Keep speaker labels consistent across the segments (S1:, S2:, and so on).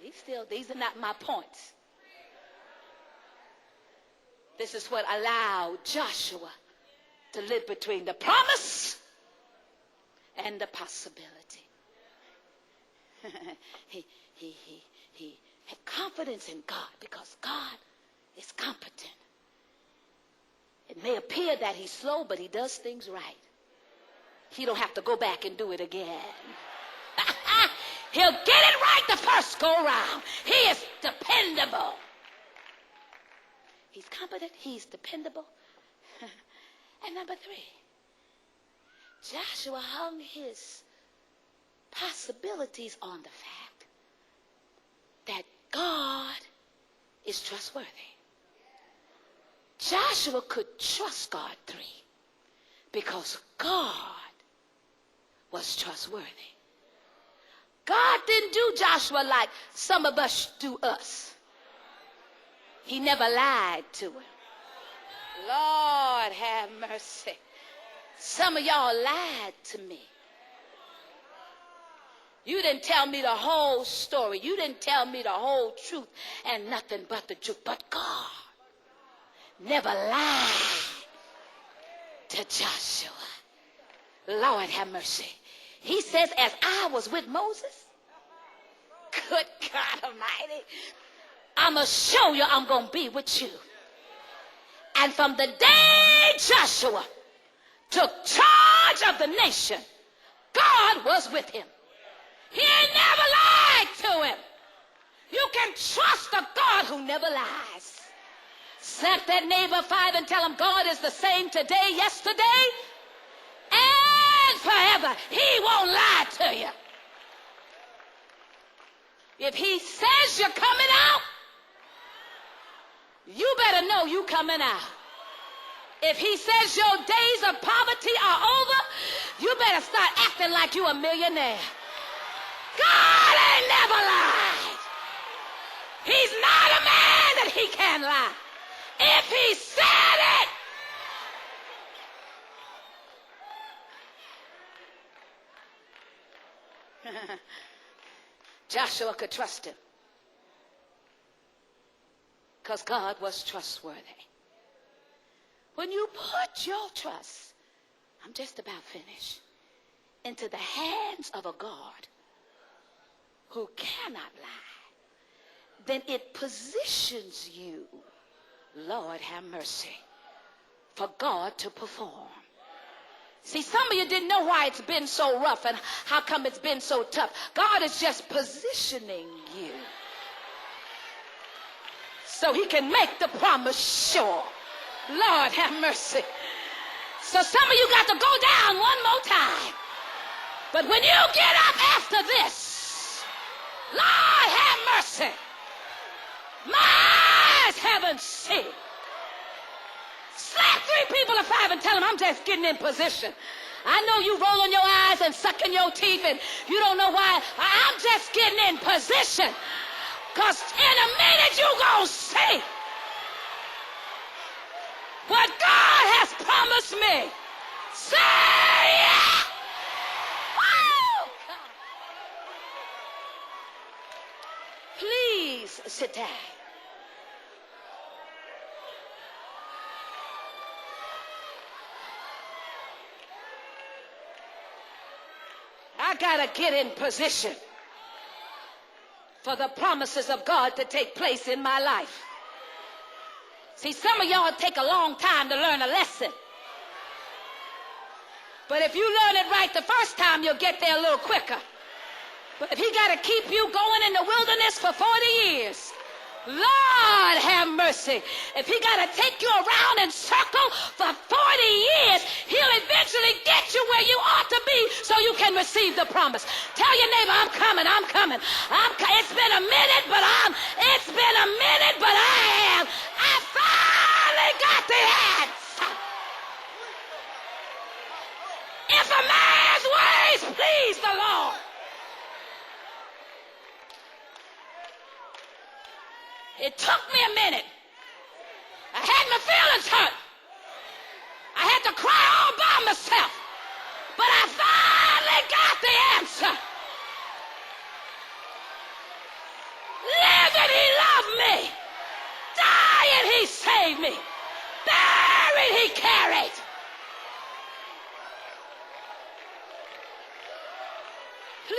S1: These are not my points. This is what allowed Joshua to live between the promise and the possibility. He had confidence in God because God is competent. It may appear that he's slow, but he does things right. He don't have to go back and do it again. He'll get it right the first go round. He is dependable. He's competent. He's dependable. And number 3, Joshua hung his possibilities on the fact that God is trustworthy. Joshua could trust God 3 because God was trustworthy. God didn't do Joshua like some of us do us. He never lied to him. Lord have mercy. Some of y'all lied to me. You didn't tell me the whole story. You didn't tell me the whole truth and nothing but the truth. But God never lied to Joshua. Lord have mercy. He says, as I was with Moses, good God Almighty, I'm going to show you I'm going to be with you. And from the day Joshua took charge of the nation, God was with him. He ain't never lied to him. You can trust a God who never lies. Slap that neighbor 5 and tell him God is the same today, yesterday, and forever. He won't lie to you. If he says you're coming out, you better know you coming out. If he says your days of poverty are over, you better start acting like you a millionaire. God ain't never lied. He's not a man that he can lie. If he said it, Joshua could trust him because God was trustworthy. When you put your trust, I'm just about finished, into the hands of a God who cannot lie, then it positions you, Lord have mercy, for God to perform. See, some of you didn't know why it's been so rough and how come it's been so tough. God is just positioning you so he can make the promise sure. Lord have mercy. So some of you got to go down one more time. But when you get up after this, Lord have mercy. My eyes haven't seen. Slap 3 people of 5 and tell them I'm just getting in position. I know you rolling your eyes and sucking your teeth and you don't know why. I'm just getting in position. Because in a minute you're going to see what God has promised me. Say yeah. Woo! Please sit down. I gotta get in position for the promises of God to take place in my life. See, some of y'all take a long time to learn a lesson. But if you learn it right the first time, you'll get there a little quicker. But if he got to keep you going in the wilderness for 40 years, Lord have mercy. If he got to take you around in circle for 40 years, he'll eventually get you where you ought to be so you can receive the promise. Tell your neighbor, I'm coming, I'm coming. It's been a minute, but I finally got the answer. If a man's ways please the Lord, it took me a minute. I had my feelings hurt. I had to cry all by myself. But I finally got the answer.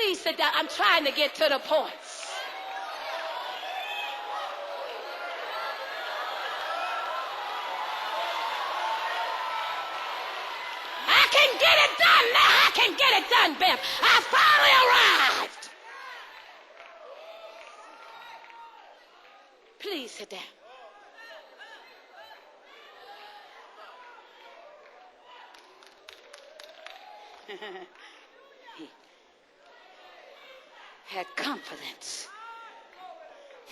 S1: Please sit down. I'm trying to get to the points. I can get it done now. I can get it done, Bev. I finally arrived. Please sit down. He had confidence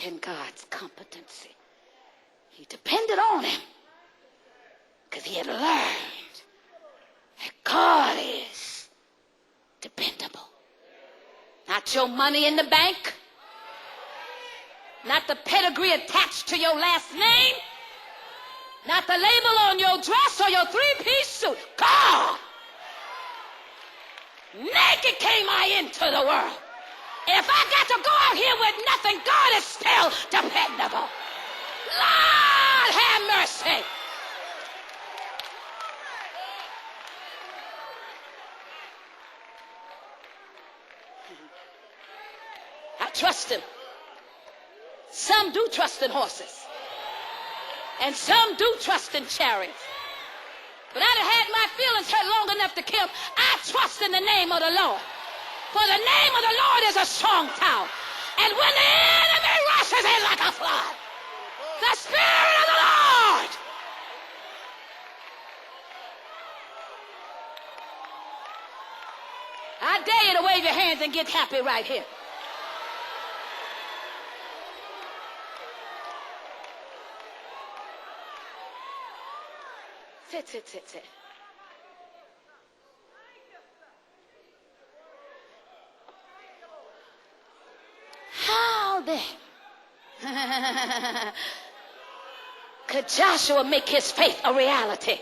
S1: in God's competency. He depended on him because he had learned that God is dependable. Not your money in the bank, not the pedigree attached to your last name, not the label on your dress or your three-piece suit. God. Naked came I into the world. If I got to go out here with nothing, God is still dependable. Lord, have mercy. I trust him. Some do trust in horses. And some do trust in chariots. But I'd have had my feelings hurt long enough to kill. I trust in the name of the Lord. For the name of the Lord is a strong tower. And when the enemy rushes in like a flood, the Spirit of the Lord. I dare you to wave your hands and get happy right here. Sit, sit, sit, sit. How then could Joshua make his faith a reality?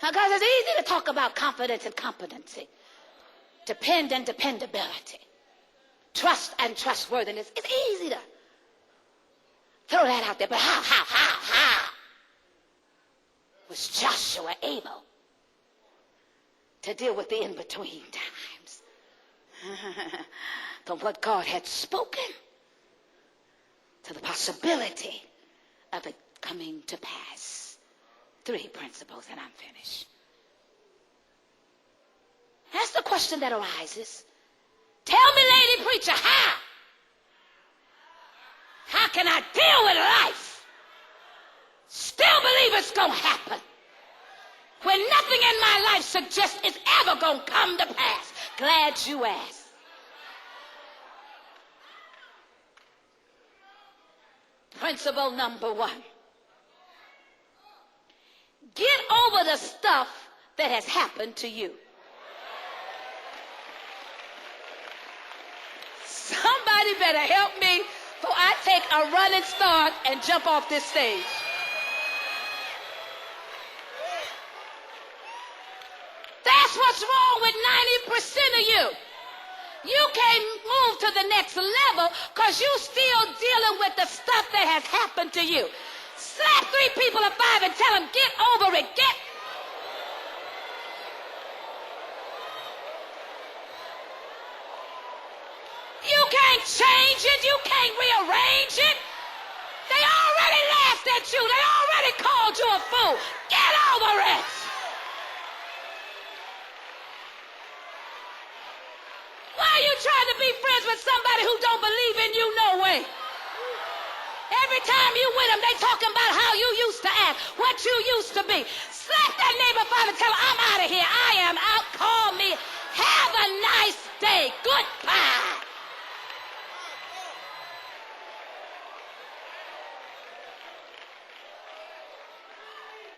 S1: Because it's easy to talk about confidence and competency, depend and dependability, trust and trustworthiness. It's easy to throw that out there, but how was Joshua able to deal with the in-between times? From what God had spoken to the possibility of it coming to pass. 3 principles, and I'm finished. That's the question that arises. Tell me, lady preacher, how? How can I deal with life? Still believe it's going to happen when nothing in my life suggests it's ever going to come to pass. Glad you asked. Principle number 1. Get over the stuff that has happened to you. Somebody better help me before I take a running start and jump off this stage. That's what's wrong with 90% of you. You can't move to the next level because you're still dealing with the stuff that has happened to you. Slap 3 people of 5 and tell them, get over it. You can't change it. You can't rearrange it. They already laughed at you. They already called you a fool. Get over it. Why are you trying to be friends with somebody who don't believe in you? No way. Every time you with them, they talking about how you used to act, what you used to be. Slap that neighbor 5 and tell them, I'm out of here. I am out. Call me. Have a nice day. Good